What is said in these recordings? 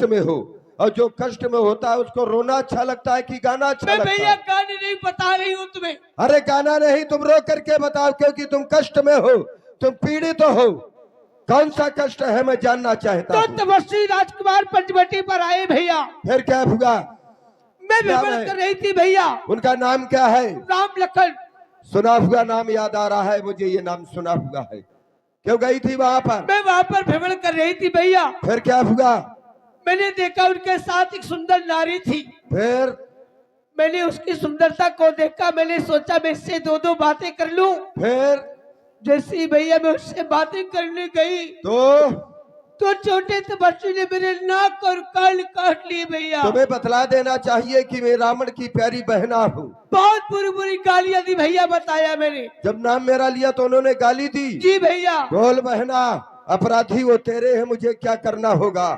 कष्ट में हो, और जो कष्ट में होता है उसको रोना अच्छा लगता है कि गाना अच्छा लगता है? भैया गाने नहीं बता रही हूँ तुम्हें। अरे गाना नहीं, तुम रो करके बताओ, क्योंकि तुम कष्ट में हो, तुम पीड़ित हो। कौन सा कष्ट है मैं जानना चाहता तो हूँ। तपस्वी राजकुमार पंचवटी पर आए भैया। फिर क्या हुआ? मैं क्या भ्रमण है? कर रही थी भैया। उनका नाम क्या है? राम लखन। सुना हुआ नाम याद आ रहा है मुझे, ये नाम सुना हुआ है। क्यों गई थी वहां पर? मैं वहां पर भ्रमण कर रही थी भैया। फिर क्या हुआ? मैंने देखा उनके साथ एक सुंदर नारी थी। फिर मैंने उसकी सुंदरता को देखा, मैंने सोचा मैं इससे दो दो बातें कर लूं। फिर जैसे ही भैया मैं उससे बातें करने गई तो छोटे तपस्वी ने मेरे नाक और कान काट लिए भैया। तुम्हें बतला देना चाहिए कि मैं रावण की प्यारी बहना हूँ। बहुत बुरी बुरी गालियां दी भैया, बताया मैंने। जब नाम मेरा लिया तो उन्होंने गाली दी? जी भैया। बोल बहना, अपराधी वो तेरे हैं, मुझे क्या करना होगा?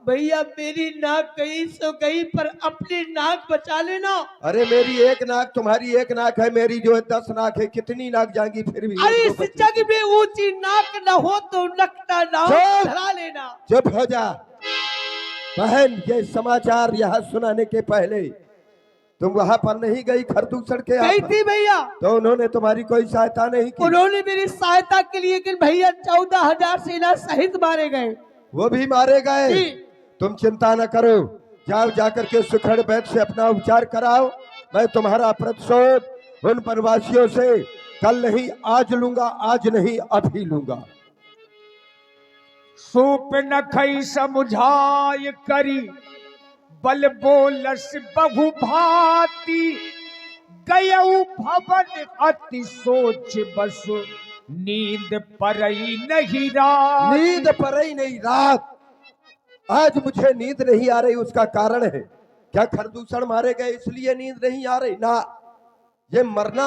भैया मेरी नाक गई सो गई, पर अपनी नाक बचा लेना। अरे मेरी एक नाक, तुम्हारी एक नाक है, मेरी जो है 10 नाक है, कितनी नाक जाएंगी फिर भी? अरे इस जग में ऊंची नाक न हो तो नकटा नाम धरा लेना। चुप हो जा बहन, ये समाचार यहाँ सुनाने के पहले तुम वहां पर नहीं गई खरदूसण के? गई थी भैया। तो उन्होंने तुम्हारी कोई सहायता नहीं की? उन्होंने मेरी सहायता के लिए कि भैया 14,000 सेना सहित मारे गए। वो भी मारे गए? तुम चिंता न करो, जाओ जाकर के सुखड़ वैद्य से अपना उपचार कराओ। मैं तुम्हारा प्रतिशोध उन वनवासियों से कल नहीं आज लूंगा, आज नहीं अभी लूंगा। सूप न खई समुझाय करी, बल बोलस बहु भांति, गयऊ भवन अति सोच बस, नींद परई नहीं रात। नींद परई नहीं रात? आज मुझे नींद नहीं आ रही, उसका कारण है क्या? खरदूषण मारे गए इसलिए नींद नहीं आ रही ना? ये मरना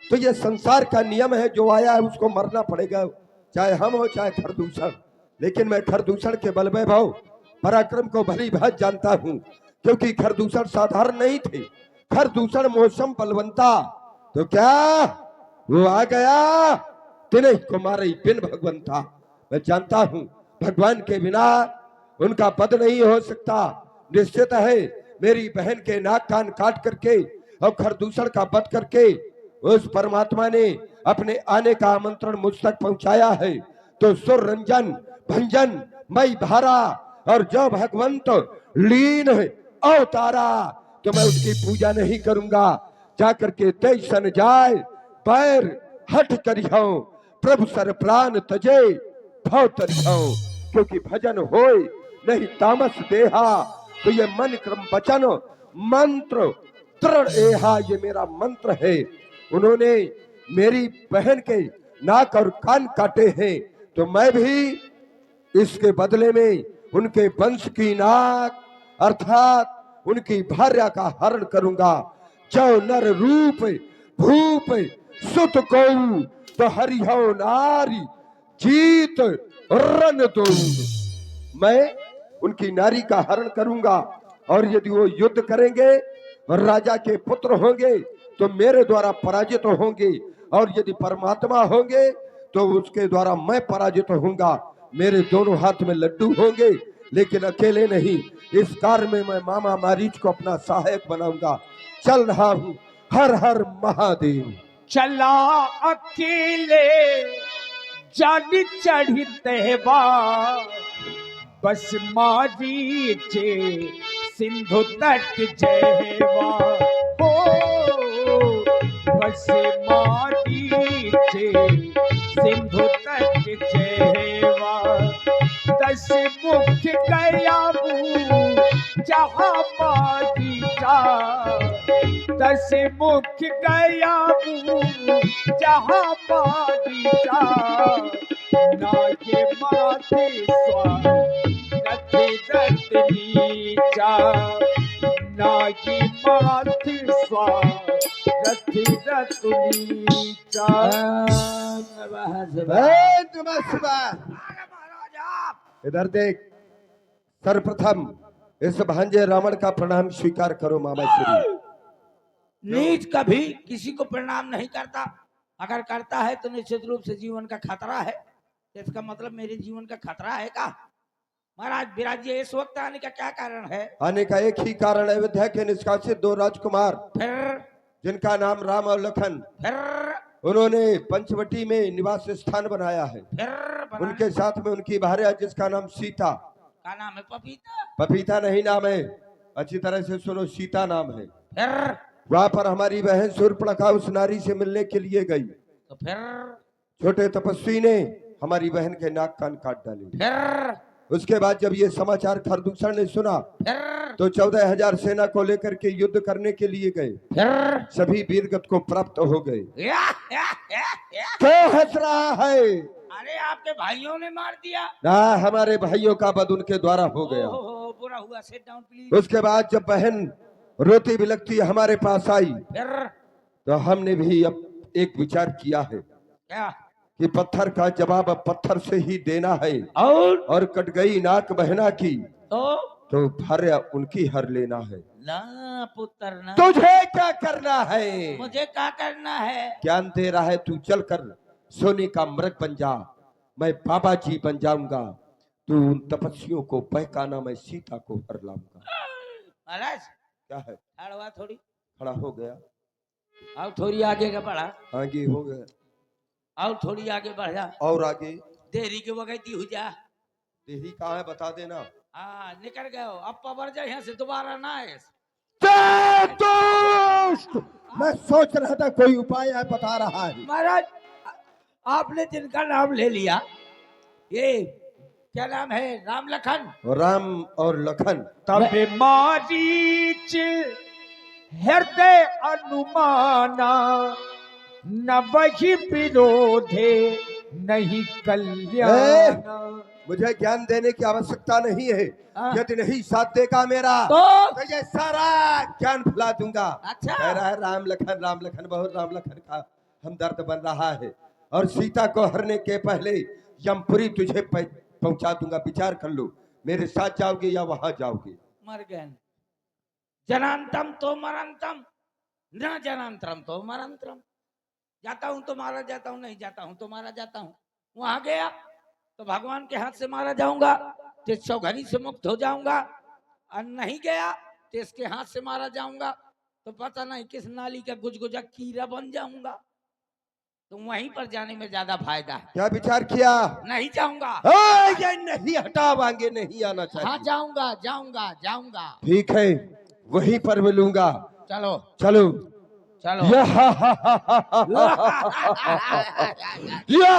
तो ये संसार का नियम है, जो आया है उसको मरना पड़ेगा, चाहे हम हो चाहे खरदूषण। लेकिन मैं खरदूषण के बल वैभव पराक्रम को भली भांति जानता हूँ, क्योंकि खरदूषण साधारण नहीं थे, खरदूषण मौसम बलवंता। तो क्या वो आ गया? तिन्हीं को मारे बिन भगवंता। मैं जानता हूँ भगवान के बिना उनका वध नहीं हो सकता। निश्चित है मेरी बहन के नाक कान काट करके और खरदूषण का वध करके उस परमात्मा ने अपने आने का आमंत्रण मुझ तक पहुंचाया है। तो सुर रंजन भंजन मई धारा, और जो भगवंत लीन अवतारा, तो मैं उसकी पूजा नहीं करूंगा। जाकर के तेज सन जाए पैर हट करियो, प्रभु सर प्राण तजे भाव तरियो। क्योंकि भजन होए नहीं तामस देहा, तो ये मन क्रम वचन मंत्र तृण एहा, ये मेरा मंत्र है। उन्होंने मेरी बहन के नाक और कान काटे हैं, तो मैं भी इसके बदले में उनके वंश की नाक अर्थात उनकी भार्या का हरण करूंगा। जो नर रूप भूप सुत को, तो हरिहो नारी जीत रन दो। मैं उनकी नारी का हरण करूंगा, और यदि वो युद्ध करेंगे और राजा के पुत्र होंगे तो मेरे द्वारा पराजित होंगे, और यदि परमात्मा होंगे तो उसके द्वारा मैं पराजित होऊंगा। मेरे दोनों हाथ में लड्डू होंगे, लेकिन अकेले नहीं। इस कार्य में मैं मामा मारीच को अपना सहायक बनाऊंगा। चल रहा हूं, हर हर महादेव। चला अकेले जान चढ़ी तहवा, बस मारी चे सिंधु तट जहवा हो, बस मारी चे सिंधु तट जहवा। 10 मुख गयाबू जहाँ पादी का, 10 मुख गयाबू जहाँ पादी का, ना के माथे स्वागत नीचा, ना की माथे स्वागत नीचा। इधर देख, सर्वप्रथम इस भांजे रावण का प्रणाम स्वीकार करो मामा श्री। नीच कभी किसी को प्रणाम नहीं करता, अगर करता है तो निश्चित रूप से जीवन का खतरा है। इसका मतलब मेरे जीवन का खतरा है का? महाराज विराजिए, इस वक्त आने का क्या कारण है? आने का एक ही कारण है, अयोध्या के निष्कासित 2 राजकुमार फिर जिनका नाम राम और लखन, फिर उन्होंने पंचवटी में निवास स्थान बनाया है। फिर बना- उनके साथ में उनकी भार्या जिसका नाम सीता, का नाम है? पपीता। पपीता नहीं नाम है, अच्छी तरह से सुनो, सीता नाम है। फिर वहां पर हमारी बहन शूर्पणखा उस नारी से मिलने के लिए गई। तो फिर छोटे तपस्वी ने हमारी बहन के नाक कान काट डाले। फिर उसके बाद जब ये समाचार खरदूषण ने सुना फिर तो 14,000 सेना को लेकर के युद्ध करने के लिए गए। फिर सभी वीरगत को प्राप्त हो गए। या, या, या, या। क्यों हंस रहा है? अरे आपके भाइयों ने मार दिया। ना, हमारे भाइयों का वध उनके द्वारा हो गया। ओहो, बुरा हुआ। Sit down please. उसके बाद जब बहन रोती बिलखती हमारे पास आई फिर तो हमने भी अब एक विचार किया है क्या? कि पत्थर का जवाब अब पत्थर से ही देना है। और कट गई नाक बहना की तो भार्या उनकी हर लेना है। ना पुत्र ना। तुझे क्या करना है? मुझे क्या करना है? ज्ञान दे रहा है, तू चल कर सोने का मृग बन जा, मैं बाबा जी बन जाऊंगा। तू उन तपस्वियों को बहकाना, मैं सीता को हर लाऊंगा। महाराज क्या है? खड़ा थोड़ी, खड़ा हो गया, आओ थोड़ी आगे का बढ़ा, आगे हो गया, आओ थोड़ी आगे बढ़ जा, और आगे। देरी के वक्त हो जा। देही कहाँ है बता देना। हाँ निकल गए हो, अब पवर जाए यहाँ से दोबारा ना आए। दोस्त, मैं सोच रहा था कोई उपाय है, बता रहा है। महाराज आपने जिनका नाम ले लिया, ये क्या नाम है? राम लखन। राम और लखन। तब मारीच हृदय अनुमाना, न वही विरोधे नहीं कल्याण। मुझे ज्ञान देने की आवश्यकता नहीं है। हाँ। यदि नहीं साथ देगा मेरा तो ये सारा ज्ञान भुला दूंगा। अच्छा। कह रहा है राम लखन, बहुत राम लखन का हमदर्द बन रहा है, और सीता को हरने के पहले यमपुरी तुझे पहुंचा दूंगा। विचार कर लो, मेरे साथ जाओगे या वहां जाओगे? मर गए। जनांतम तो मरंतम, न जनांतरम तो मरंतरम। जाता हूं तो मारा जाता हूं, नहीं जाता हूं तो मारा जाता हूं। वहां गया तो भगवान के हाथ से मारा जाऊंगा, तो चौघरी से मुक्त हो जाऊंगा, और नहीं गया तो इसके हाथ से मारा जाऊंगा, तो पता नहीं किस नाली का गुजगुजा कीड़ा बन जाऊंगा। तो वहीं पर जाने में ज्यादा फायदा है। क्या विचार किया? नहीं जाऊंगा। ये नहीं हटावांगे, नहीं आना हाँ चाहिए। जाऊंगा जाऊंगा जाऊंगा। ठीक है, वहीं पर मिलूंगा। चलो चलो चलो। या